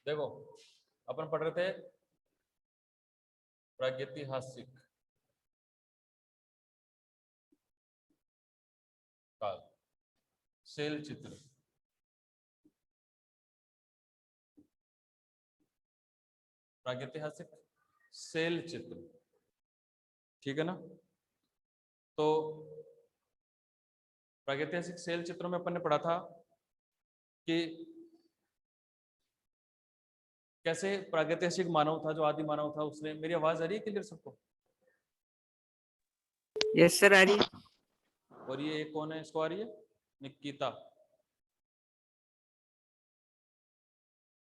देखो अपन पढ़ रहे थे प्रागैतिहासिक काल, शैल चित्र, प्रागैतिहासिक शैल चित्र, ठीक है ना। तो प्रागैतिहासिक शैल चित्रों में अपन ने पढ़ा था कि कैसे प्रागैतिहासिक मानव था, जो आदि मानव था, उसने, मेरी आवाज आ रही है क्लियर सबको? यस सर आ रही है। और ये एक कौन है, इसको आ रही है? निकिता,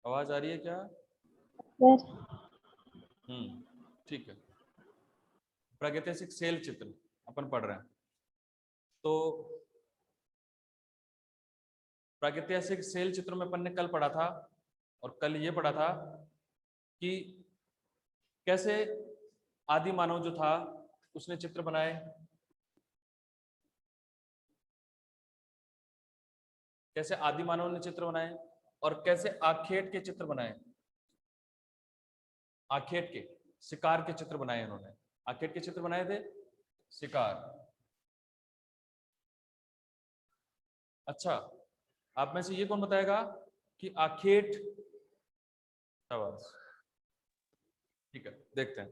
आवाज आ रही है क्या? ठीक है। प्रागैतिहासिक शैल चित्र अपन पढ़ रहे हैं। तो प्रागैतिहासिक शैल चित्रों में अपन ने कल पढ़ा था, और कल ये पढ़ा था कि कैसे आदि मानव जो था उसने चित्र बनाए, कैसे आदि मानव ने चित्र बनाए, और कैसे आखेट के चित्र बनाए, आखेट के, शिकार के चित्र बनाए इन्होंने। आखेट के चित्र बनाए थे, शिकार। अच्छा, आप में से ये कौन बताएगा कि आखेट, ठीक है, देखते हैं।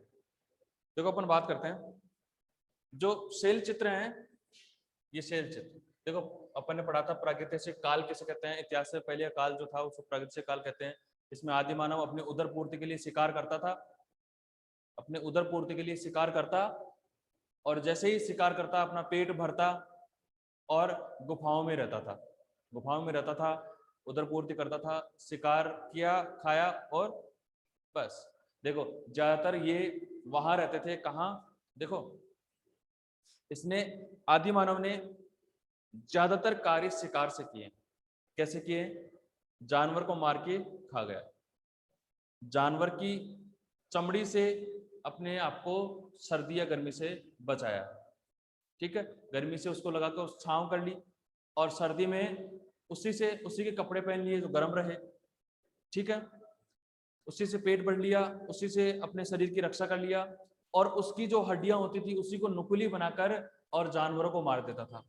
देखो अपन बात करते हैं जो शैल चित्र हैं, ये शैल चित्र देखो अपन ने पढ़ा था प्रागैतिहासिक काल किसे कहते हैं, इतिहास से पहले काल जो था उसको प्रागैतिहासिक काल कहते हैं। इसमें आदि मानव अपने उदर पूर्ति के लिए शिकार करता था, अपने उदर पूर्ति के लिए शिकार करता, और जैसे ही शिकार करता अपना पेट भरता और गुफाओं में रहता था, गुफाओं में रहता था, उदर पूर्ति करता था, शिकार किया, खाया, और बस। देखो ज्यादातर ये वहां रहते थे, कहाँ? देखो इसने, आदि मानव ने ज्यादातर कार्य शिकार से किए। कैसे किए? जानवर को मार के खा गया, जानवर की चमड़ी से अपने आप को सर्दी या गर्मी से बचाया, ठीक है, गर्मी से उसको लगा कर छांव कर ली, और सर्दी में उसी के कपड़े पहन लिए जो गर्म रहे, ठीक है, उसी से पेट भर लिया, उसी से अपने शरीर की रक्षा कर लिया, और उसकी जो हड्डियां होती थी उसी को नुकीली बनाकर और जानवरों को मार देता था।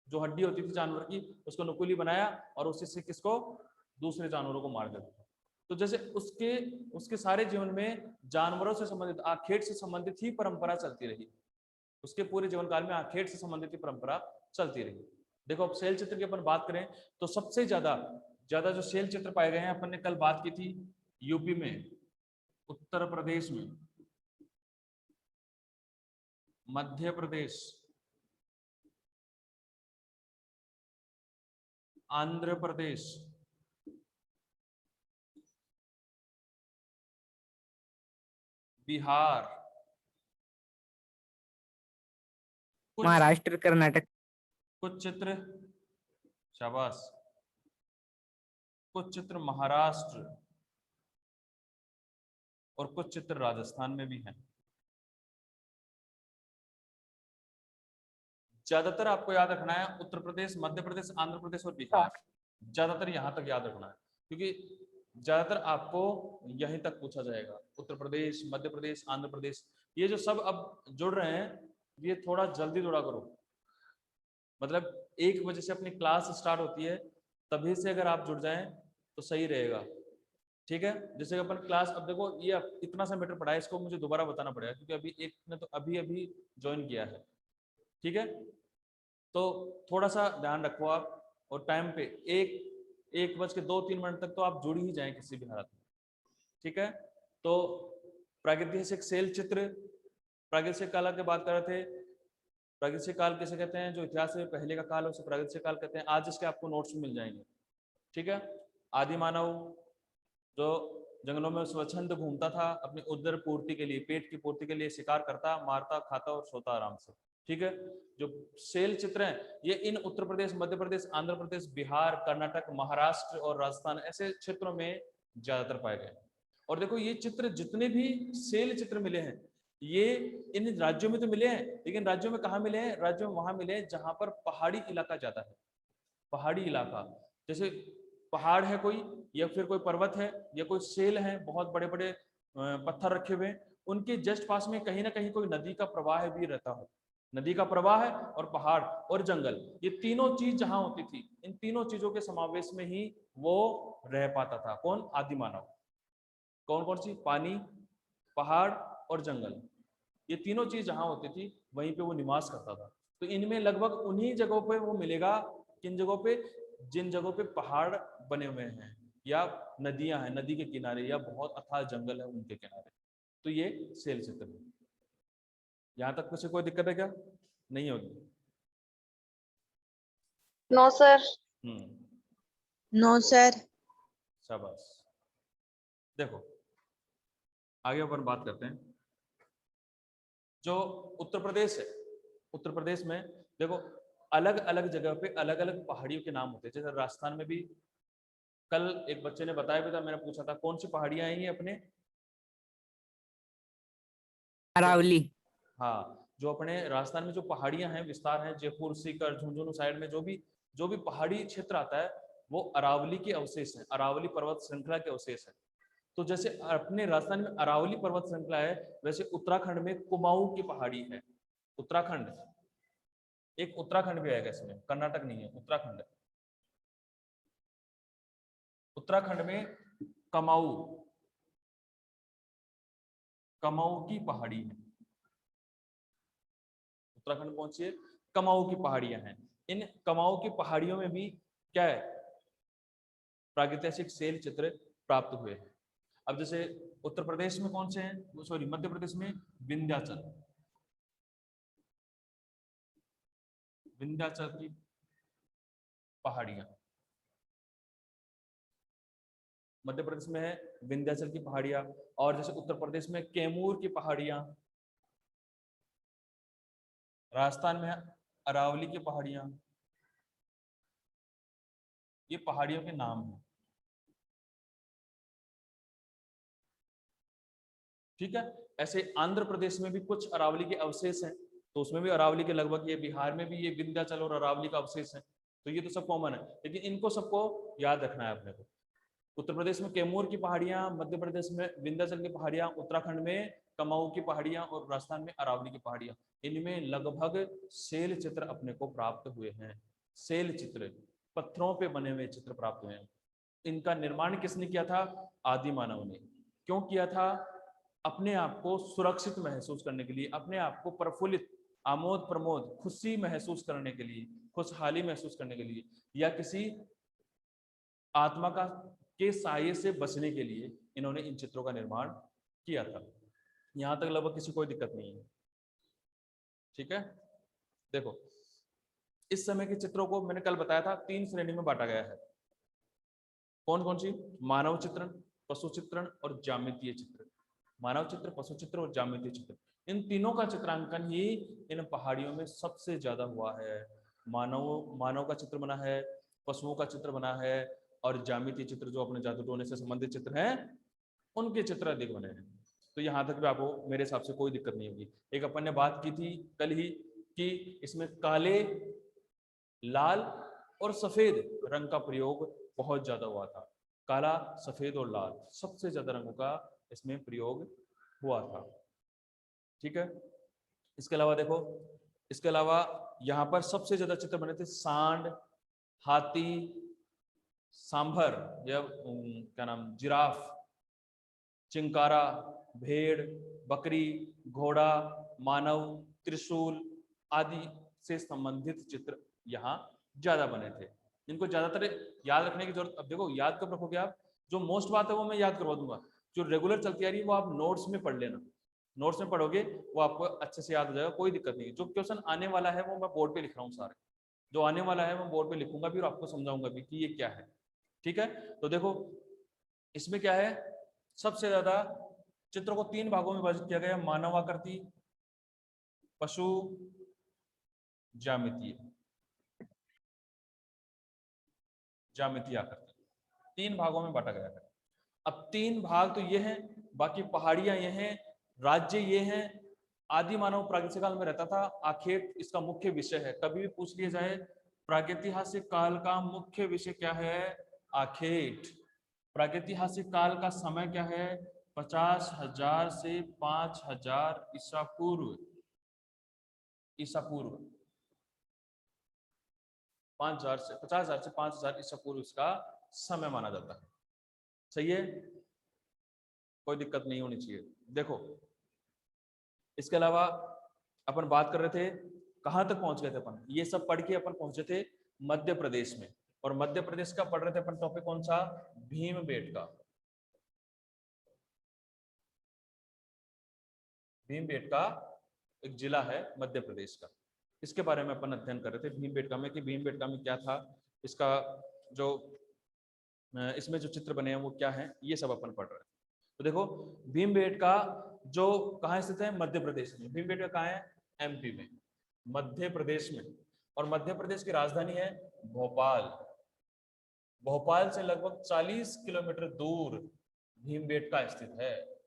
जो हड्डी होती थी जानवर की उसको नुकीली बनाया और उसी से किसको? दूसरे जानवरों को मार देता था। तो जैसे उसके सारे जीवन में जानवरों से संबंधित, आखेट से संबंधित ही परंपरा चलती रही। उसके पूरे जीवन काल में आखेट से संबंधित ही परंपरा चलती रही। देखो अब शैल चित्र की अपन बात करें तो सबसे ज्यादा जो शैल चित्र पाए गए हैं, अपन ने कल बात की थी यूपी में, उत्तर प्रदेश में, मध्य प्रदेश, आंध्र प्रदेश, बिहार, महाराष्ट्र, कर्नाटक, कुछ चित्र, शाबाश, कुछ चित्र महाराष्ट्र, और कुछ चित्र राजस्थान में भी हैं। ज्यादातर आपको याद रखना है उत्तर प्रदेश, मध्य प्रदेश, आंध्र प्रदेश और बिहार, ज्यादातर यहां तक याद रखना है, क्योंकि ज्यादातर आपको यहीं तक पूछा जाएगा। उत्तर प्रदेश, मध्य प्रदेश, आंध्र प्रदेश, ये जो सब अब जुड़ रहे हैं, ये थोड़ा जल्दी जुड़ा करो। मतलब 1 बजे से अपनी क्लास स्टार्ट होती है, तभी से अगर आप जुड़ जाएं तो सही रहेगा, ठीक है। जैसे अपन क्लास, अब देखो ये इतना सा मैटर पढ़ा है, इसको मुझे दोबारा बताना पड़ेगा क्योंकि अभी एक ने तो अभी ज्वाइन किया है, ठीक है। तो थोड़ा सा ध्यान रखो आप, और टाइम पे 1:02-3 तक तो आप जुड़ ही जाएं किसी भी हालत में, ठीक है। तो प्रागैतिहासिक शैल चित्र, प्रागैतिहासिक काल की बात कर रहे थे। प्रागैतिहासिक काल किसे कहते हैं? जो इतिहास से पहले का काल है उसे प्रागैतिहासिक काल कहते हैं। आज इसके आपको नोट्स मिल जाएंगे, ठीक है। आदि मानव जो जंगलों में स्वच्छंद घूमता था, अपनी उदर पूर्ति के लिए, पेट की पूर्ति के लिए शिकार करता, मारता, खाता और सोता आराम से, ठीक है। जो शैल चित्र हैं ये इन उत्तर प्रदेश, मध्य प्रदेश, आंध्र प्रदेश, बिहार, कर्नाटक, महाराष्ट्र और राजस्थान ऐसे क्षेत्रों में ज्यादातर पाए गए। और देखो ये चित्र, जितने भी शैल चित्र मिले हैं, ये इन राज्यों में तो मिले हैं, लेकिन राज्यों में कहाँ मिले हैं? राज्यों में वहां मिले हैं जहां पर पहाड़ी इलाका ज्यादा है। पहाड़ी इलाका, जैसे पहाड़ है कोई, या फिर कोई पर्वत है, या कोई सेल है, बहुत बड़े बड़े पत्थर रखे हुए, उनके जस्ट पास में कहीं ना कहीं कोई नदी का प्रवाह भी रहता हो। नदी का प्रवाह है और पहाड़ और जंगल, ये तीनों चीज जहां होती थी, इन तीनों चीजों के समावेश में ही वो रह पाता था। कौन? आदि मानव। कौन कौन सी? पानी, पहाड़ और जंगल, ये तीनों चीज जहां होती थी वहीं पे वो निवास करता था। तो इनमें लगभग उन्हीं जगहों पे वो मिलेगा, किन जगहों पे? जिन जगहों पे पहाड़ बने हुए हैं, या नदियां हैं, नदी के किनारे, या बहुत अथाह जंगल है उनके किनारे। तो ये सेल चित्र है। यहां तक किसी कोई दिक्कत है क्या? नहीं होगी? No sir. Hmm, no sir. शाबाश। देखो आगे अपन बात करते हैं। जो उत्तर प्रदेश है, उत्तर प्रदेश में देखो अलग अलग जगह पे अलग अलग पहाड़ियों के नाम होते हैं। जैसे राजस्थान में भी, कल एक बच्चे ने बताया भी था, मैंने पूछा था कौन सी पहाड़ियां आई हैं अपने? अरावली। हाँ, जो अपने राजस्थान में जो पहाड़ियां हैं, विस्तार है, जयपुर, सीकर, झुंझुनू साइड में जो भी पहाड़ी क्षेत्र आता है, वो अरावली के अवशेष है, अरावली पर्वत श्रृंखला के अवशेष है। तो जैसे अपने राजस्थान में अरावली पर्वत श्रृंखला है, वैसे उत्तराखंड में कुमाऊं की पहाड़ी है। उत्तराखंड, एक उत्तराखंड भी आएगा इसमें, कर्नाटक नहीं है, उत्तराखंड है। उत्तराखंड में कमाऊ, कमाऊ की पहाड़ी है। उत्तराखंड पहुंचिए, कमाऊ की पहाड़ियां हैं। इन कमाऊ की पहाड़ियों में भी क्या है? प्रागैतिहासिक शैल चित्र प्राप्त हुए हैं। अब जैसे उत्तर प्रदेश में कौन से हैं? सॉरी, मध्य प्रदेश में विंध्याचल, विंध्याचल की पहाड़ियां मध्य प्रदेश में है, विंध्याचल की पहाड़ियां। और जैसे उत्तर प्रदेश में कैमूर की पहाड़ियां, राजस्थान में अरावली की पहाड़ियां। ये पहाड़ियों के नाम हैं, ठीक है। ऐसे आंध्र प्रदेश में भी कुछ अरावली के अवशेष हैं, तो उसमें भी अरावली के लगभग, ये बिहार में भी ये विंध्याचल और अरावली का अवशेष है। तो ये तो सब कॉमन है, लेकिन इनको सबको याद रखना है अपने को। उत्तर प्रदेश में कैमूर की पहाड़ियां, मध्य प्रदेश में विंध्याचल की पहाड़ियां, उत्तराखंड में कमाऊ की पहाड़ियां और राजस्थान में अरावली की पहाड़ियां। इनमें लगभग शैल चित्र अपने को प्राप्त हुए हैं। शैल चित्र, पत्थरों पे बने हुए चित्र प्राप्त हुए हैं। इनका निर्माण किसने किया था? आदि मानव ने। क्यों किया था? अपने आप को सुरक्षित महसूस करने के लिए, अपने आप को प्रफुल्लित, आमोद प्रमोद, खुशी महसूस करने के लिए, खुशहाली महसूस करने के लिए, या किसी आत्मा का के साये से बचने के लिए इन्होंने इन चित्रों का निर्माण किया था। यहां तक लगभग किसी कोई दिक्कत नहीं है, ठीक है। देखो इस समय के चित्रों को मैंने कल बताया था 3 श्रेणी में बांटा गया है। कौन कौन सी? मानव चित्रण, पशु चित्रण और ज्यामितीय चित्र। मानव चित्र, पशु चित्र और ज्यामितीय चित्र, इन तीनों का चित्रांकन ही इन पहाड़ियों में सबसे ज्यादा हुआ है। मानव का चित्र बना है, पशुओं का चित्र बना है, और ज्यामितीय चित्र जो अपने जादू टोने से संबंधित चित्र हैं, उनके चित्र अधिक बने हैं। तो यहाँ तक भी आपको मेरे हिसाब से कोई दिक्कत नहीं होगी। एक अपन ने बात की थी कल ही कि इसमें काले, लाल और सफेद रंग का प्रयोग बहुत ज्यादा हुआ था। काला, सफेद और लाल, सबसे ज्यादा रंगों का इसमें प्रयोग हुआ था, ठीक है। इसके अलावा देखो, इसके अलावा यहाँ पर सबसे ज्यादा चित्र बने थे सांड, हाथी, सांभर या क्या नाम, जिराफ, चिंकारा, भेड़, बकरी, घोड़ा, मानव, त्रिशूल आदि से संबंधित चित्र यहाँ ज्यादा बने थे। इनको ज्यादातर याद रखने की जरूरत, अब देखो याद कब रखोगे आप? जो मोस्ट बात है वो मैं याद करवा दूंगा, जो रेगुलर चलती आ रही है वो आप नोट्स में पढ़ लेना। नोट्स में पढ़ोगे वो आपको अच्छे से याद हो जाएगा, कोई दिक्कत नहीं। जो क्वेश्चन आने वाला है वो मैं बोर्ड पे लिख रहा हूँ सारे, जो आने वाला है मैं बोर्ड पे लिखूंगा भी और आपको समझाऊंगा भी कि ये क्या है, ठीक है। तो देखो इसमें क्या है, सबसे ज्यादा चित्र को 3 भागों में विभाजित किया गया, मानव आकृति, पशु, ज्यामितीय। ज्यामितीय आकृति 3 भागों में बांटा गया है। अब 3 भाग तो ये हैं, बाकी पहाड़ियां ये हैं, राज्य ये हैं। आदि मानव प्रागैतिहासिक काल में रहता था, आखेट इसका मुख्य विषय है। कभी भी पूछ लिया जाए प्रागैतिहासिक काल का मुख्य विषय क्या है, आखेट। प्रागैतिहासिक काल का समय क्या है? 50,000 से 5,000 ईसा पूर्व। ईसा पूर्व 50,000 से 5,000 ईसा पूर्व इसका समय माना जाता है। सही है, कोई दिक्कत नहीं होनी चाहिए। देखो इसके अलावा अपन बात कर रहे थे, कहां तक पहुंच गए थे अपन? ये सब पढ़ के अपन पहुंचे थे मध्य प्रदेश में। और मध्य प्रदेश का पढ़ रहे थे अपन टॉपिक कौन सा? भीमबेटका। भीमबेटका एक जिला है मध्य प्रदेश का। इसके बारे में अपन अध्ययन कर रहे थे भीमबेटका में, कि भीमबेटका में क्या था, इसका जो इसमें जो चित्र बने हैं वो क्या है, ये सब अपन पढ़ रहे हैं। तो देखो भीमबेटका जो कहाँ स्थित है? मध्य प्रदेश में। भीमबेटका कहाँ है? एमपी में, मध्य प्रदेश में। और मध्य प्रदेश की राजधानी है भोपाल। भोपाल से लगभग 40 किलोमीटर दूर भीमबेटका स्थित है।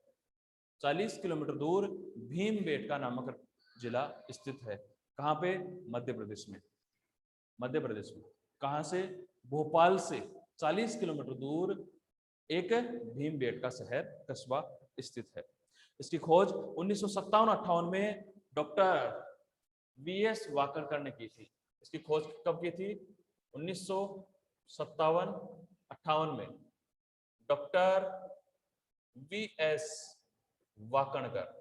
40 किलोमीटर दूर भीमबेटका नामक जिला स्थित है। कहाँ पे? मध्य प्रदेश में। मध्य प्रदेश में कहाँ से? भोपाल से 40 किलोमीटर दूर एक भीमबेटका शहर कस्बा स्थित है। इसकी खोज 1957-58 में डॉक्टर वीएस वाकरकर ने की थी। इसकी खोज कब की थी? 1957-58 में doctor VS Wakankar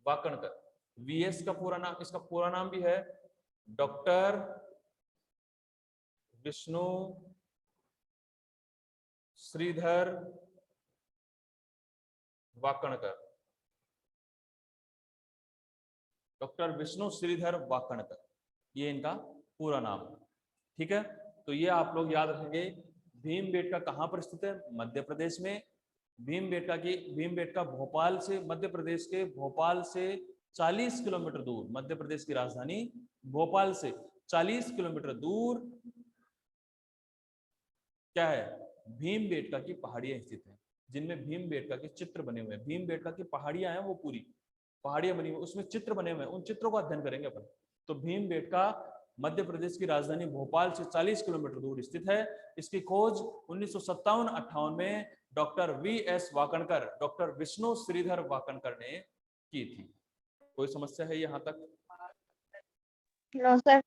Wakankar VS का पूरा नाम, इसका पूरा नाम भी है डॉक्टर विष्णु श्रीधर वाकणकर। डॉक्टर विष्णु श्रीधर वाकणकर, ये इनका पूरा नाम है। ठीक है, तो ये आप लोग याद रखेंगे। भीमबेटका कहाँ पर स्थित है? मध्य प्रदेश में। भीमबेटका भोपाल से, मध्य प्रदेश के भोपाल से 40 किलोमीटर दूर, मध्य प्रदेश की राजधानी भोपाल से 40 किलोमीटर दूर क्या है? भीमबेटका की पहाड़ियां स्थित हैं, जिनमें भीमबेटका के चित्र बने हुए हैं। भीमबेटका की पहाड़ियां हैं, वो पूरी पहाड़ियां बनी हुई, उसमें चित्र बने हुए हैं। उन चित्रों का अध्ययन करेंगे अपन। तो भीमबेटका मध्य प्रदेश की राजधानी भोपाल से 40 किलोमीटर दूर स्थित है। इसकी खोज 1957-58 में doctor VS Wakankar, doctor Vishnu Shridhar Wakankar ने की थी। कोई समस्या है यहाँ तक? No sir.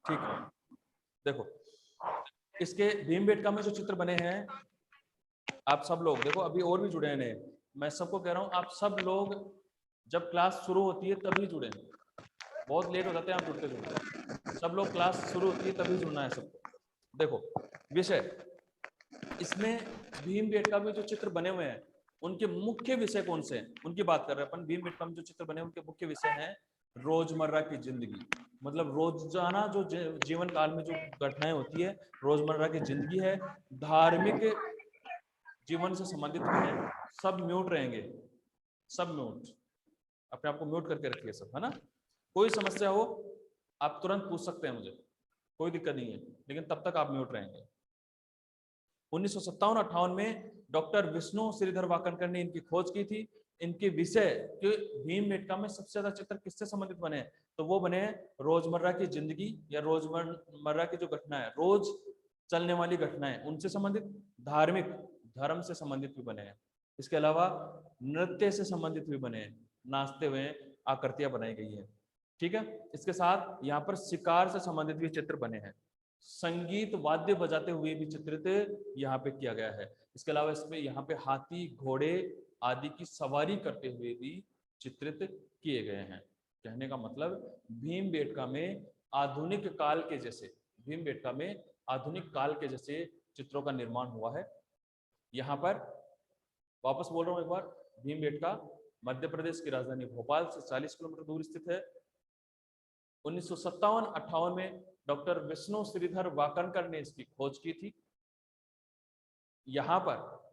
ठीक है, देखो इसके भीमबेटका में जो चित्र बने हैं, आप सब लोग देखो, अभी और भी जुड़े हैं। मैं सबको कह रहा हूँ, आप सब लोग जब क्लास शुरू होती है तभी जुड़े। बहुत लेट हो जाते हैं आप जुड़ते जुड़ते। सब लोग क्लास शुरू होती है तभी जुड़ना है सबको। देखो विषय, इसमें भीमबेटका में जो चित्र बने हुए हैं उनके मुख्य विषय कौन से हैं, उनकी बात कर रहे हैं अपन। भीमबेटका में जो चित्र बने हैं उनके मुख्य विषय हैं रोजमर्रा की जिंदगी, मतलब रोजाना जो जीवन काल में जो घटनाएं होती है, रोजमर्रा की जिंदगी है। धार्मिक जीवन से संबंधित भी है। सब म्यूट रहेंगे, सब म्यूट, अपने आप को म्यूट करके रखिए सब, है ना। कोई समस्या हो आप तुरंत पूछ सकते हैं मुझे, कोई दिक्कत नहीं है, लेकिन तब तक आप म्यूट रहेंगे। 1957-58 में डॉक्टर विष्णु श्रीधर वाकणकर ने इनकी खोज की थी। इनके विषय कि भीमबेटका में सबसे ज्यादा चित्र किससे संबंधित बने, तो वो बने रोजमर्रा की जिंदगी या रोजमर्रा की जो घटना है, रोज चलने वाली घटनाएं, उनसे संबंधित। धार्मिक, धर्म से संबंधित भी बने हैं। इसके अलावा नृत्य से संबंधित भी बने हैं, नाचते हुए आकृतियां बनाई गई है। ठीक है, इसके साथ यहाँ पर शिकार से संबंधित भी चित्र बने हैं। संगीत वाद्य बजाते हुए भी चित्रित यहाँ पे किया गया है। इसके अलावा इसमें यहाँ पे हाथी घोड़े आदि की सवारी करते हुए भी चित्रित किए गए हैं। कहने का मतलब भीमबेटका में आधुनिक काल के जैसे, भीमबेटका में आधुनिक काल के जैसे चित्रों का निर्माण हुआ है। यहाँ पर वापस बोल रहा हूँ एक बार, भीमबेटका मध्य प्रदेश की राजधानी भोपाल से 40 किलोमीटर दूर स्थित है। 1957-58 में डॉक्टर विष्णु श्रीधर वाकणकर ने इसकी खोज की थी। यहाँ पर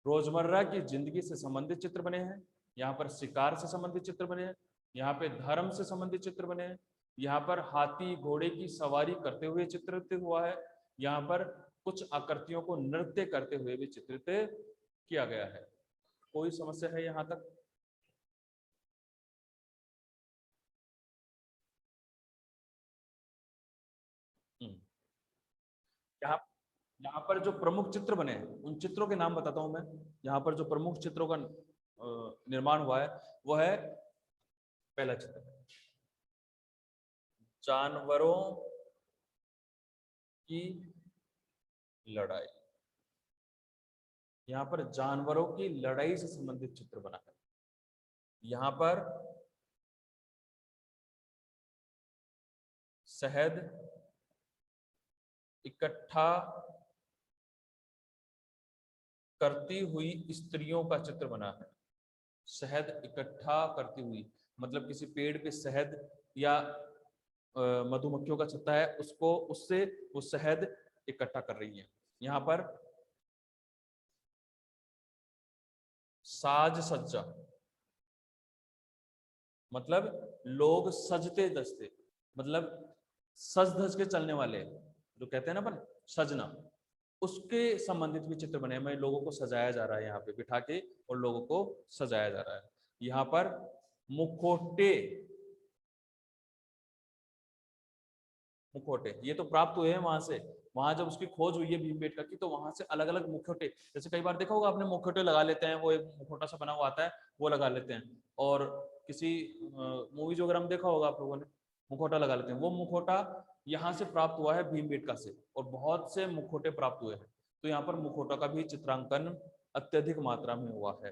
रोजमर्रा की जिंदगी से संबंधित चित्र बने हैं, यहाँ पर शिकार से संबंधित चित्र बने हैं, यहाँ पे धर्म से संबंधित चित्र बने हैं, यहाँ पर हाथी घोड़े की सवारी करते हुए चित्रित हुआ है, यहाँ पर कुछ आकृतियों को नृत्य करते हुए भी चित्रित किया गया है। कोई समस्या है यहाँ तक? यहाँ यहाँ पर जो प्रमुख चित्र बने उन चित्रों के नाम बताता हूं मैं। यहाँ पर जो प्रमुख चित्रों का निर्माण हुआ है वो है, पहला चित्र जानवरों की लड़ाई। यहाँ पर जानवरों की लड़ाई से संबंधित चित्र बना है। यहाँ पर शहद इकट्ठा करती हुई स्त्रियों का चित्र बना है। शहद इकट्ठा करती हुई मतलब किसी पेड़ पे शहद या मधुमक्खियों का छत्ता है, उसको उससे वो शहद इकट्ठा कर रही है। यहाँ पर साज सज्जा मतलब लोग सजते धजते, मतलब सज धज के चलने वाले जो कहते हैं ना अपन सजना, उसके संबंधित भी चित्र बने हैं। लोगों को सजाया जा रहा है यहाँ पे बिठा के और लोगों को सजाया जा रहा है। यहाँ पर मुखौटे, मुखौटे ये तो प्राप्त हुए हैं वहां से। वहां जब उसकी खोज हुई है भीमबेटका की तो वहां से अलग अलग मुखौटे, जैसे कई बार देखा होगा आपने मुखौटे लगा लेते हैं, वो एक मुखौटा सा बना हुआ आता है वो लगा लेते हैं। और किसी मूवीज वगैरह में देखा होगा आप लोगों ने मुखौटा लगा लेते हैं, वो मुखौटा यहाँ से प्राप्त हुआ है भीमबेटका से। और बहुत से मुखौटे प्राप्त हुए हैं, तो यहाँ पर मुखौटा का भी चित्रांकन अत्यधिक मात्रा में हुआ है।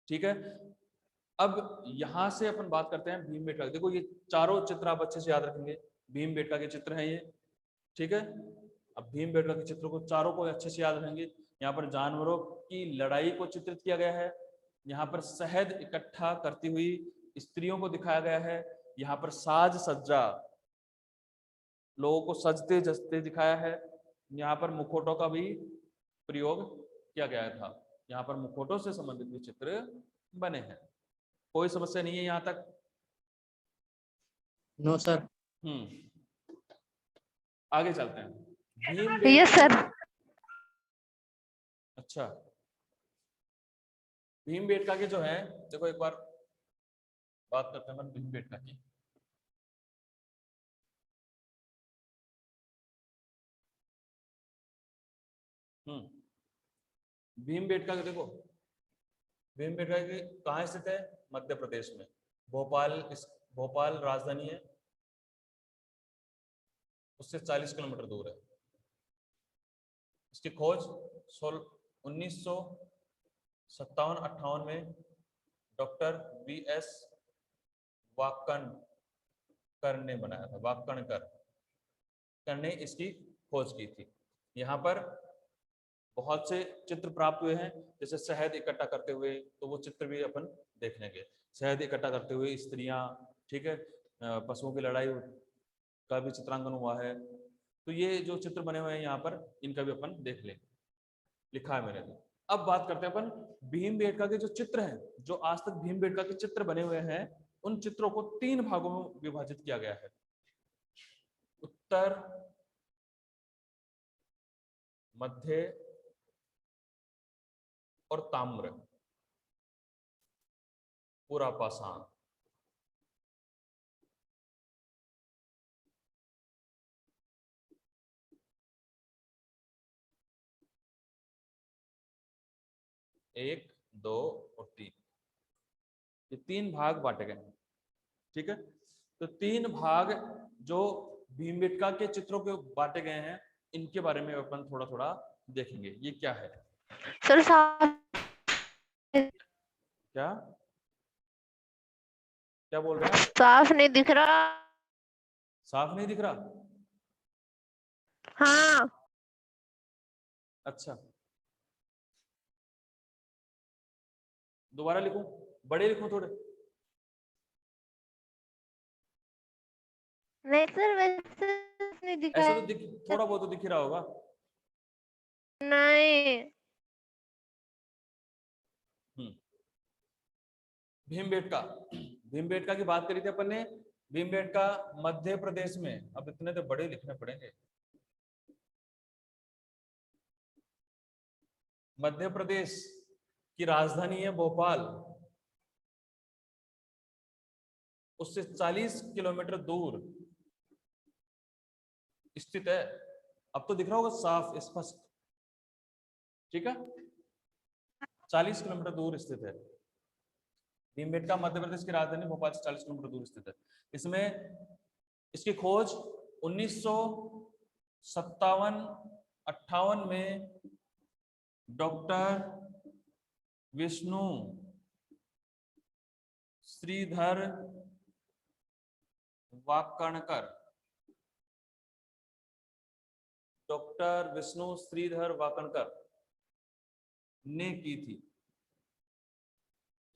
ठीक है, अब यहां से अपन बात करते हैं भीमबेटका। देखो ये चारों चित्र आप अच्छे से याद रखेंगे, भीमबेटका के चित्र हैं ये। ठीक है, अब भीमबेटका के चित्रों को चारों को अच्छे से याद रखेंगे। यहाँ पर जानवरों की लड़ाई को चित्रित किया गया है, यहाँ पर शहद इकट्ठा करती हुई स्त्रियों को दिखाया गया है, यहाँ पर साज सज्जा लोगों को सजते जसते दिखाया है, यहाँ पर मुखौटों का भी प्रयोग किया गया था। यहाँ पर मुखौटों से संबंधित भी चित्र बने हैं। कोई समस्या नहीं है यहाँ तक? No sir. आगे चलते हैं। Yes sir. अच्छा, भीमबेटका के जो है, देखो एक बार बात करते हैं भीमबेटका की। भीमबेटका के देखो, भीमबेटका की कहाँ स्थित है? मध्य प्रदेश में, भोपाल राजधानी है, उससे 40 किलोमीटर दूर है। इसकी खोज 1957-58 में डॉक्टर VS वाकणकर ने बनाया था। वाकणकर ने इसकी खोज की थी। यहाँ पर बहुत से चित्र प्राप्त हुए हैं, जैसे शहद इकट्ठा करते हुए, तो वो चित्र भी अपन देख लेंगे। शहद इकट्ठा करते हुए स्त्रियां, ठीक है, पशुओं की लड़ाई का भी चित्रांकन हुआ है। तो ये जो चित्र बने हुए हैं यहाँ पर, इनका भी अपन देख लेंगे, लिखा है मैंने। अब बात करते हैं अपन भीमबेटका के जो चित्र हैं, जो आज तक भीमबेटका के चित्र बने हुए हैं, उन चित्रों को 3 भागों में विभाजित किया गया है। उत्तर, मध्य और ताम्र, पूरा पाषाण। एक, 2 और 3, ये 3 भाग बांटे गए हैं। ठीक है, तो 3 भाग जो भीमबेटका के चित्रों के बांटे गए हैं, इनके बारे में अपन थोड़ा थोड़ा देखेंगे। ये क्या है सर? साफ क्या क्या बोल रहे हैं? साफ नहीं दिख रहा। साफ नहीं दिख रहा? हाँ। अच्छा, दोबारा लिखूं, बड़े लिखूं थोड़े? नहीं सर, वैसे नहीं दिखा ऐसा है। तो दिख, थोड़ा बहुत तो दिख ही रहा होगा। नहीं। भीमबेटका, भीमबेटका की बात करी थी अपन ने। भीमबेटका मध्य प्रदेश में, अब इतने तो बड़े लिखने पड़ेंगे। मध्य प्रदेश की राजधानी है भोपाल, उससे 40 किलोमीटर दूर स्थित है। अब तो दिख रहा होगा साफ स्पष्ट, ठीक है। 40 किलोमीटर दूर स्थित है भीमबेटका, मध्य प्रदेश की राजधानी भोपाल से 40 किलोमीटर दूर स्थित है। इसमें इसकी खोज 1957-58 में डॉक्टर विष्णु श्रीधर वाकणकर, डॉक्टर विष्णु श्रीधर वाकणकर ने की थी,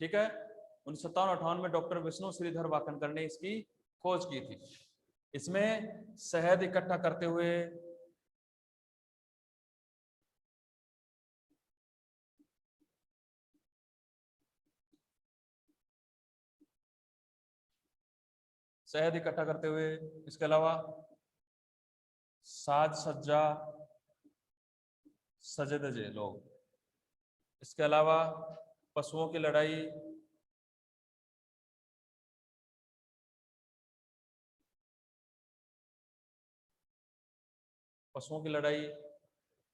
ठीक है। 1957-58 में डॉक्टर विष्णु श्रीधर वाकणकर ने इसकी खोज की थी। इसमें शहद इकट्ठा करते हुए इसके अलावा साज सज्जा सजे धजे लोग, इसके अलावा पशुओं की लड़ाई,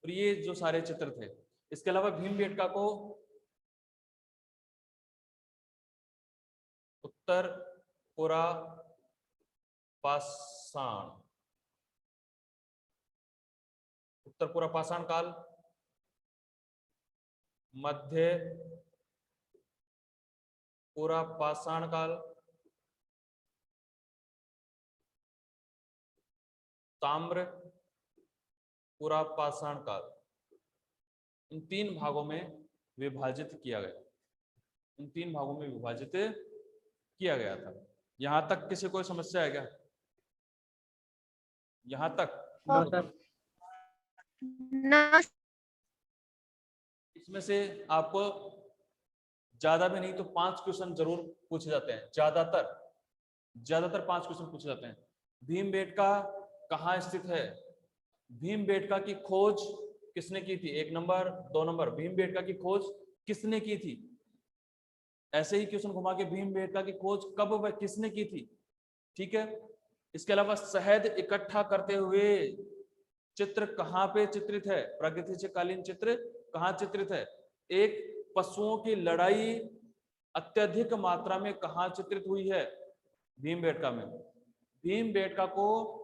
और ये जो सारे चित्र थे। इसके अलावा भीमबेटका को उत्तर पुरा पाषाण काल, मध्य पुरा पाषाण काल, ताम्र पुरा पाषाण काल, इन 3 भागों में विभाजित किया गया था। यहां तक किसी कोई समस्या है क्या? यहां तक ना इसमें से आपको ज्यादा भी नहीं तो 5 क्वेश्चन जरूर पूछे जाते हैं, ज्यादातर 5 क्वेश्चन पूछे जाते हैं। भीमबेटका कहाँ स्थित है? भीमबेटका की खोज किसने की थी? 1 नंबर। 2 नंबर, भीमबेटका की खोज किसने की थी? ऐसे ही क्वेश्चन घुमा के भीमबेटका की खोज कब व किसने की थी, ठीक है। इसके अलावा शहद इकट्ठा करते हुए चित्र कहाँ पे चित्रित है? प्रागैतिहासिक चित्र कहाँ चित्रित है? एक, पशुओं की लड़ाई अत्यधिक मात्रा में कहाँ चित्रित हुई है? भीमबेटका में। भीमबेटका को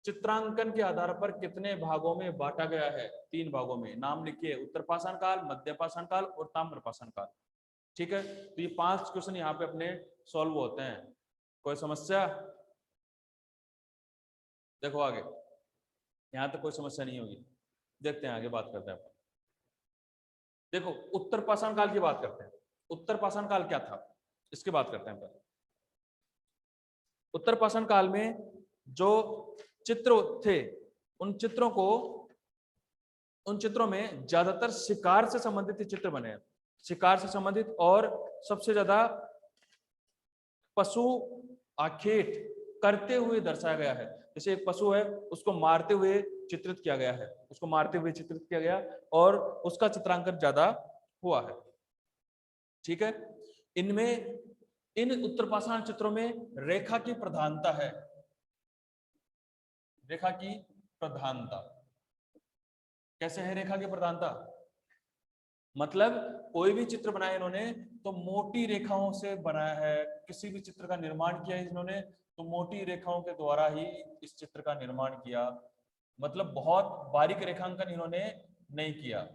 चित्रांकन के आधार पर कितने भागों में बांटा गया है? 3 भागों में। नाम लिखिए, उत्तर पाषाण काल, मध्य पाषाण काल और ताम्र पाषाण काल, ठीक है। तो ये 5 क्वेश्चन यहाँ पे अपने सॉल्व होते हैं। कोई समस्या? देखो आगे, यहां तक कोई समस्या नहीं होगी। देखते हैं आगे, बात करते हैं। देखो, उत्तर पाषाण काल की बात करते हैं। उत्तर पाषाण काल क्या था, इसकी बात करते हैं पहले। उत्तर पाषाण काल में जो चित्र थे, उन चित्रों में ज्यादातर शिकार से संबंधित चित्र बने हैं, शिकार से संबंधित, और सबसे ज्यादा पशु आखेट करते हुए दर्शाया गया है। जैसे एक पशु है, उसको मारते हुए चित्रित किया गया, और उसका चित्रांकन ज्यादा हुआ है, ठीक है। इन उत्तर पाषाण चित्रों में रेखा की प्रधानता है। रेखा की प्रधानता कैसे है? रेखा की प्रधानता मतलब कोई भी चित्र बनाया इन्होंने तो मोटी रेखाओं से बनाया है। किसी भी चित्र का निर्माण किया है इन्होंने तो मोटी रेखाओं के द्वारा ही इस चित्र का निर्माण किया, मतलब बहुत बारीक रेखांकन इन्होंने नहीं किया,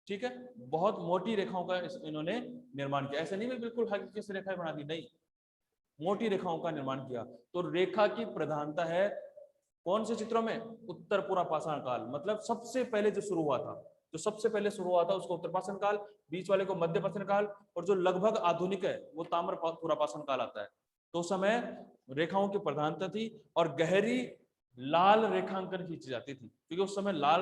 ठीक है। बहुत मोटी रेखाओं का इन्होंने निर्माण किया, ऐसा नहीं है बिल्कुल हल्की सी रेखाएं बना दी, नहीं, मोटी रेखाओं का निर्माण किया। तो रेखा की प्रधानता है कौन से चित्रों में? उत्तर पुरा पाषाण काल, मतलब सबसे पहले जो शुरू हुआ था, उसको उत्तर पाषाण काल, बीच वाले को मध्य पाषाण काल, और जो लगभग आधुनिक है वो ताम्र पुरा पाषाण काल आता है। तो उस समय रेखाओं की प्रधानता थी और गहरी लाल रेखांकन खींची जाती थी, क्योंकि उस समय लाल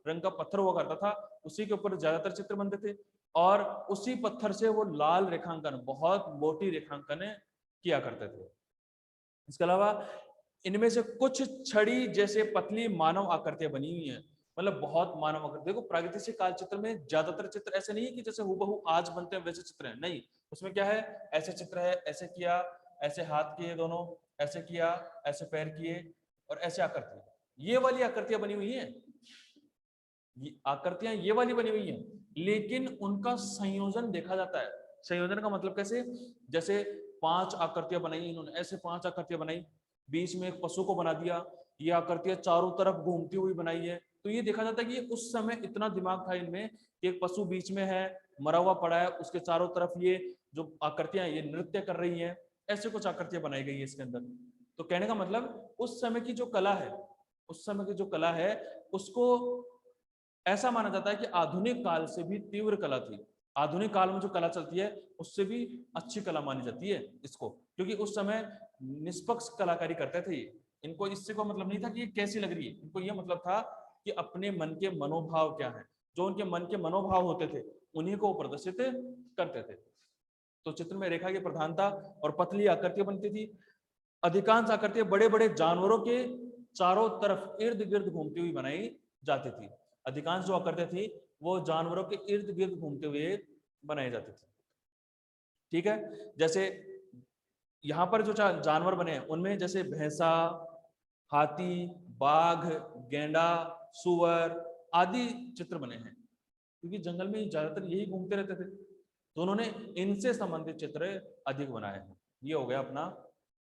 रंग का पत्थर हुआ करता था, उसी के ऊपर ज्यादातर चित्र बनते थे, और उसी पत्थर से वो लाल रेखांकन, बहुत मोटी रेखांकन किया करते थे। इसके अलावा इनमें से कुछ छड़ी जैसे पतली मानव आकृतियां बनी हुई हैं, मतलब बहुत मानव आकृति। देखो प्रागैतिहासिक काल चित्र में ज्यादातर चित्र ऐसे नहीं है कि जैसे हूबहू आज बनते हैं वैसे चित्र हैं, नहीं, उसमें क्या है, ऐसे चित्र है, ऐसे किया, ऐसे हाथ किए दोनों, ऐसे किया, ऐसे पैर किए और ऐसे आकृति, ये वाली आकृतियां बनी हुई हैं, आकृतियां ये वाली बनी हुई हैं, लेकिन उनका संयोजन देखा जाता है। संयोजन का मतलब कैसे, जैसे 5 आकृतियां बनाई इन्होंने, ऐसे 5 आकृतियां बनाई, बीच में एक पशु को बना दिया, ये आकृतियां चारों तरफ घूमती हुई बनाई है, तो ये देखा जाता है कि उस समय इतना दिमाग था इनमें कि एक पशु बीच में है, मरा हुआ पड़ा है, उसके चारों तरफ ये जो आकृतियां ये नृत्य कर रही हैं, ऐसे कुछ आकृतियां बनाई गई है इसके अंदर। तो कहने का मतलब उस समय की जो कला है, उस समय की जो कला है उसको ऐसा माना जाता है कि आधुनिक काल से भी तीव्र कला थी। आधुनिक काल में जो कला चलती है उससे भी अच्छी कला मानी जाती है इसको, क्योंकि उस समय निष्पक्ष कलाकारी करते थे। इनको इससे को मतलब नहीं था कि ये कैसी लग रही है, इनको ये मतलब था कि अपने मन के मनोभाव क्या है, जो उनके मन के मनोभाव होते थे उन्हीं को प्रदर्शित करते थे। तो चित्र में रेखा की प्रधानता और पतली आकृतियां बनती थी। अधिकांश आकृतियां बड़े बड़े जानवरों के चारों तरफ इर्द गिर्द घूमती हुई बनाई जाती थी। अधिकांश जो आकृतियां थी वो जानवरों के इर्द गिर्द घूमते हुए बनाई जाती थी। ठीक है, जैसे यहाँ पर जो जानवर बने हैं उनमें जैसे भैंसा, हाथी, बाघ, गेंडा, सुअर आदि चित्र बने हैं, क्योंकि जंगल में ज्यादातर यही घूमते रहते थे, तो उन्होंने इनसे संबंधित चित्र अधिक बनाए हैं। ये हो गया अपना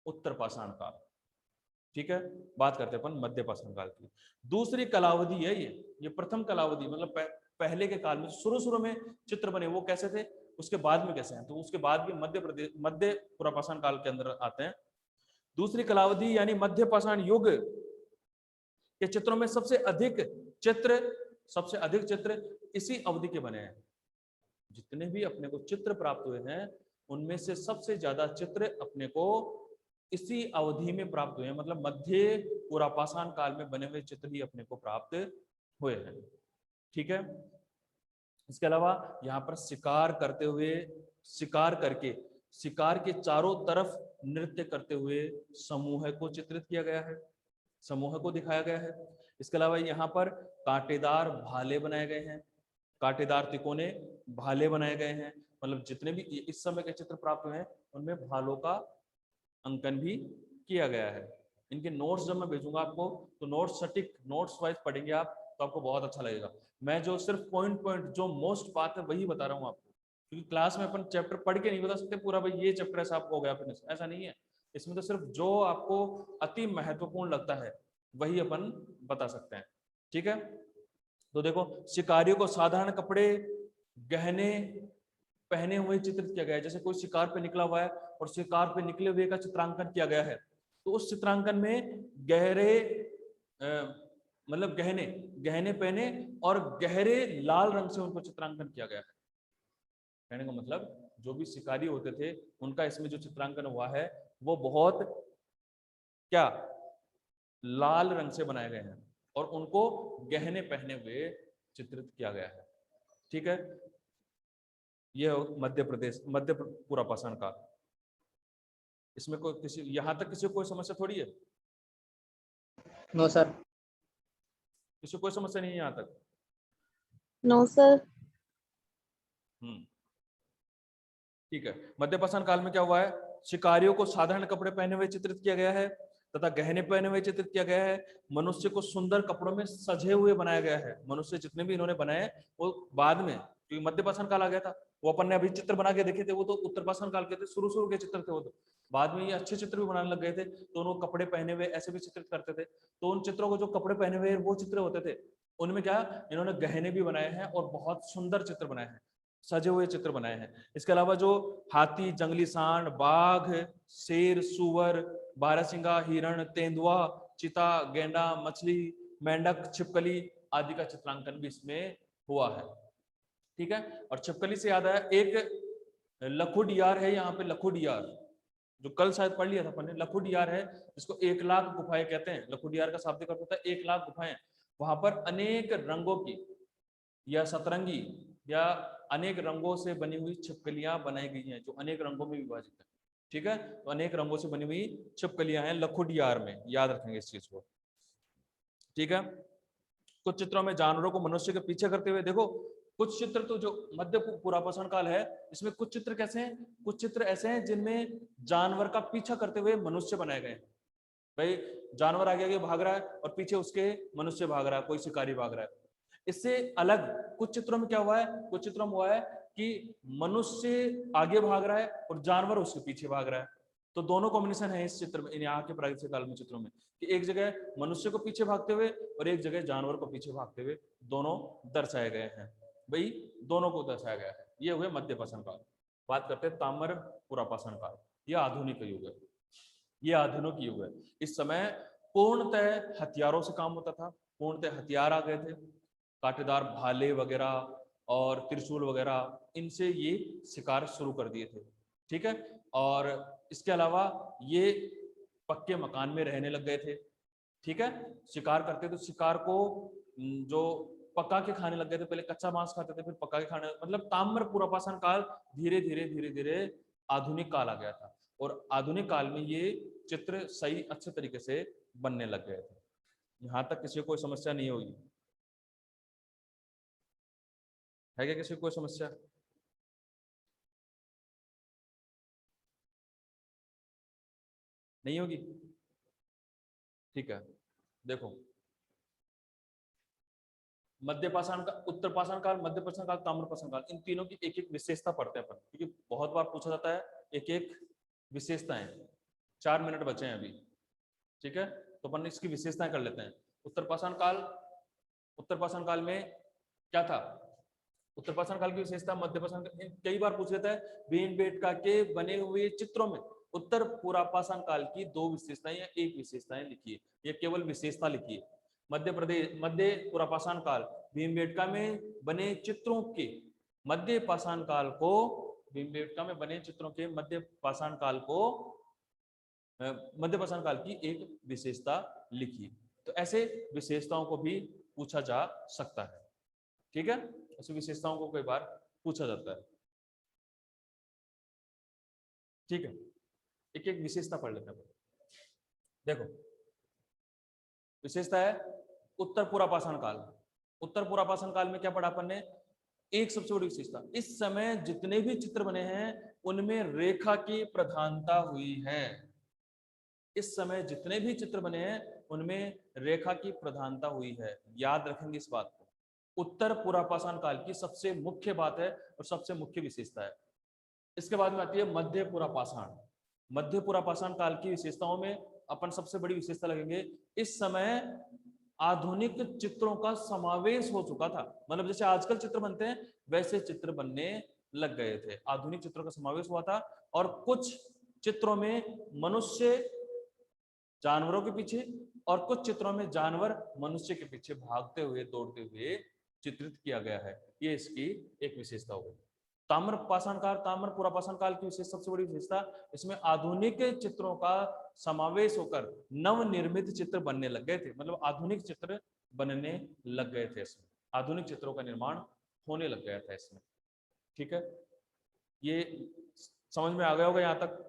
उत्तर पाषाण काल। ठीक है, बात करते हैं अपन मध्य पाषाण काल की। दूसरी कलावधि है ये प्रथम कलावधि, मतलब पहले के काल में शुरू में चित्र बने वो कैसे थे, उसके बाद में कैसे हैं, तो उसके बाद भी मध्य पुरापाषाण काल के अंदर आते हैं। दूसरी कलावधि यानी मध्य पाषाण युग के चित्रों में सबसे अधिक चित्र इसी अवधि के बने हैं। जितने भी अपने को चित्र प्राप्त हुए हैं उनमें से सबसे ज्यादा चित्र अपने को इसी अवधि में प्राप्त हुए हैं, मतलब मध्य पुरापाषाण काल में बने हुए चित्र ही अपने को प्राप्त हुए हैं। ठीक है, इसके अलावा यहाँ पर शिकार करते हुए, शिकार करके शिकार के चारों तरफ नृत्य करते हुए समूह को चित्रित किया गया है, समूह को दिखाया गया है। इसके अलावा यहाँ पर कांटेदार भाले बनाए गए हैं, कांटेदार तिकोने भाले बनाए गए हैं, मतलब जितने भी इस समय के चित्र प्राप्त हुए हैं उनमें भालों का अंकन भी किया गया है। इनके नोट्स जब मैं भेजूंगा आपको तो नोट्स सटीक नोट्स वाइज पढ़ेंगे आप तो आपको बहुत अच्छा लगेगा। मैं जो सिर्फ पॉइंट जो मोस्ट बात है वही बता रहा हूँ आपको, क्योंकि क्लास में अपन चैप्टर पढ़ के नहीं बता सकते पूरा भाई ये चैप्टर ऐसा आपको हो गया, ऐसा नहीं है। इसमें तो सिर्फ जो आपको अति महत्वपूर्ण लगता है वही अपन बता सकते हैं। ठीक है, तो देखो शिकारियों को साधारण कपड़े गहने पहने हुए चित्रित किया गया है। जैसे कोई शिकार पे निकला हुआ है और शिकार पे निकले हुए का चित्रांकन किया गया है, तो उस चित्रांकन में गहरे मतलब गहने पहने और गहरे लाल रंग से उनको चित्रांकन किया गया है। कहने का मतलब जो भी शिकारी होते थे उनका इसमें जो चित्रांकन हुआ है वो बहुत क्या लाल रंग से बनाए गए हैं और उनको गहने पहने हुए चित्रित किया गया है। ठीक है, यह मध्य पुरापाषाण काल। इसमें कोई किसी यहां तक किसी को कोई समस्या थोड़ी है? No sir. किसी को कोई समस्या नहीं है यहां तक? No sir. ठीक है, मध्य पाषाण काल में क्या हुआ है, शिकारियों को साधारण कपड़े पहने हुए चित्रित किया गया है तथा गहने पहने हुए चित्रित किया गया है। मनुष्य को सुंदर कपड़ों में सजे हुए बनाया गया है। मनुष्य जितने भी इन्होंने बनाए वो बाद में, क्योंकि मध्य पाषाण काल आ गया था, वो अपन ने अभी चित्र बना के देखे थे वो तो उत्तर पाषाण काल के थे, शुरू के चित्र थे वो तो। बाद में ये अच्छे चित्र भी बनाने लग गए थे, तो उन्होंने कपड़े पहने हुए ऐसे भी चित्रित करते थे। तो उन चित्रों को जो कपड़े पहने हुए वो चित्र होते थे उनमें क्या इन्होंने गहने भी बनाए हैं और बहुत सुंदर चित्र बनाए हैं, सजे हुए चित्र बनाए हैं। इसके अलावा जो हाथी, जंगली सांड, बाघ, शेर, सुअर, बारहसिंगा, हिरण, तेंदुआ, चिता, गेंडा, मछली, मेंढक, छिपकली आदि का चित्रांकन भी इसमें हुआ है। ठीक है, और छिपकली से याद आया एक लखुडियार है यहाँ पे, लखुडियार जो कल शायद पढ़ लिया था अपन ने, लखुडियार है जिसको 1,00,000 गुफाएं कहते हैं। लखुडियार का शाब्दिक अर्थ होता है 1,00,000 गुफाएं। वहां पर अनेक रंगों की या सतरंगी या अनेक रंगों से बनी हुई छिपकलियां बनाई गई हैं जो अनेक रंगों में विभाजित है। ठीक है, तो अनेक रंगों से बनी हुई छिपकलियां हैं लखुडियार में, याद रखेंगे इस चीज को। ठीक है, कुछ चित्रों में जानवरों को मनुष्य के पीछे करते हुए देखो, कुछ चित्र तो जो मध्य पुरापाषाण काल है इसमें कुछ चित्र कैसे हैं, कुछ चित्र ऐसे हैं जिनमें जानवर का पीछा करते हुए मनुष्य बनाए गए हैं। भाई जानवर आगे आगे भाग रहा है और पीछे उसके मनुष्य भाग रहा है, कोई शिकारी भाग रहा है। इससे अलग कुछ चित्रों में क्या हुआ है, कुछ चित्रों में हुआ है कि मनुष्य आगे भाग रहा है और जानवर उसके पीछे भाग रहा है। तो दोनों कॉम्बिनेशन है इस चित्र में, यहाँ के प्रागैतिहासिक काल में चित्रों में, कि एक जगह मनुष्य को पीछे भागते हुए और एक जगह जानवर को पीछे भागते हुए दोनों दर्शाए गए हैं। भाई दोनों को दर्शाया गया है। ये हुए मध्य पाषाण काल। बात करते हैं ताम्र पुरापाषाण काल। यह आधुनिक युग है, ये आधुनिक युग है। इस समय पूर्णतः हथियारों से काम होता था, पूर्णतः हथियार आ गए थे, कांटेदार भाले वगैरह और त्रिशूल वगैरह, इनसे ये शिकार शुरू कर दिए थे। ठीक है, और इसके अलावा ये पक्के मकान में रहने लग गए थे। ठीक है, शिकार करते तो शिकार को जो पका के खाने लग गए थे, पहले कच्चा मांस खाते थे फिर पका के खाने, मतलब ताम्र पुरापाषाण काल धीरे धीरे आधुनिक काल आ गया था। और आधुनिक काल में ये चित्र सही अच्छे तरीके से बनने लग गए थे। यहां तक किसी को कोई समस्या नहीं होगी? है क्या किसी को कोई समस्या? नहीं होगी? ठीक है, देखो मध्य पाषाण का, उत्तर पाषाण काल, मध्य पाषाण काल, ताम्र पाषाण काल, इन तीनों की एक एक विशेषता पढ़ते हैं अपन, क्योंकि बहुत बार पूछा जाता है एक एक विशेषताएं। 4 मिनट बचे हैं अभी। ठीक है, तो अपन इसकी विशेषताएं कर लेते हैं। उत्तर पाषाण काल, उत्तर पाषाण काल में क्या था? उत्तर पाषाण काल की विशेषता, मध्य पाषाण, कई बार पूछ लेता है भीमबेटका के बने हुए चित्रों में उत्तर पुरापाषाण काल की 2 विशेषताएं या 1 विशेषताएं लिखिए, या केवल विशेषता लिखिए। मध्य पुरापाषाण काल भीमबेटका में बने चित्रों के, मध्य पाषाण काल को, भीमबेटका में बने चित्रों के मध्य पाषाण काल को, मध्य पाषाण काल की एक विशेषता लिखिए। तो ऐसे विशेषताओं को भी पूछा जा सकता है। ठीक है, ऐसी विशेषताओं को कई बार पूछा जाता है। ठीक है, एक एक विशेषता पढ़ लेते हैं। देखो विशेषता है उत्तर पुरापाषाण काल। उत्तर पुरापाषाण काल में क्या पढ़ा अपन ने? एक सबसे बड़ी विशेषता, इस समय जितने भी चित्र बने हैं उनमें रेखा की प्रधानता हुई है। इस समय जितने भी चित्र बने हैं उनमें रेखा की प्रधानता हुई है। याद रखेंगे इस बात को। उत्तर पुरापाषाण काल की सबसे मुख्य बात है और सबसे मुख्य विशेषता है। इसके बाद में आती है मध्य पुरापाषाण। मध्य पुरापाषाण काल की विशेषताओं में अपन सबसे बड़ी विशेषता लगेंगे, इस समय आधुनिक चित्रों का समावेश हो चुका था। मतलब जैसे आजकल चित्र बनते हैं वैसे चित्र बनने लग गए थे, आधुनिक चित्रों का समावेश हुआ था। और कुछ चित्रों में मनुष्य जानवरों के पीछे और कुछ चित्रों में जानवर मनुष्य के पीछे भागते हुए दौड़ते हुए चित्रित किया गया है। ये इसकी एक विशेषता होगी। ताम्र पाषाण काल, ताम्र पुरापाषाण काल की विशेष सबसे बड़ी विशेषता, इसमें आधुनिक चित्रों का समावेश होकर नवनिर्मित चित्र बनने लग गए थे। मतलब आधुनिक चित्र बनने लग गए थे इसमें, आधुनिक चित्रों का निर्माण होने लग गया था इसमें। ठीक है, ये समझ में आ गया होगा यहाँ तक?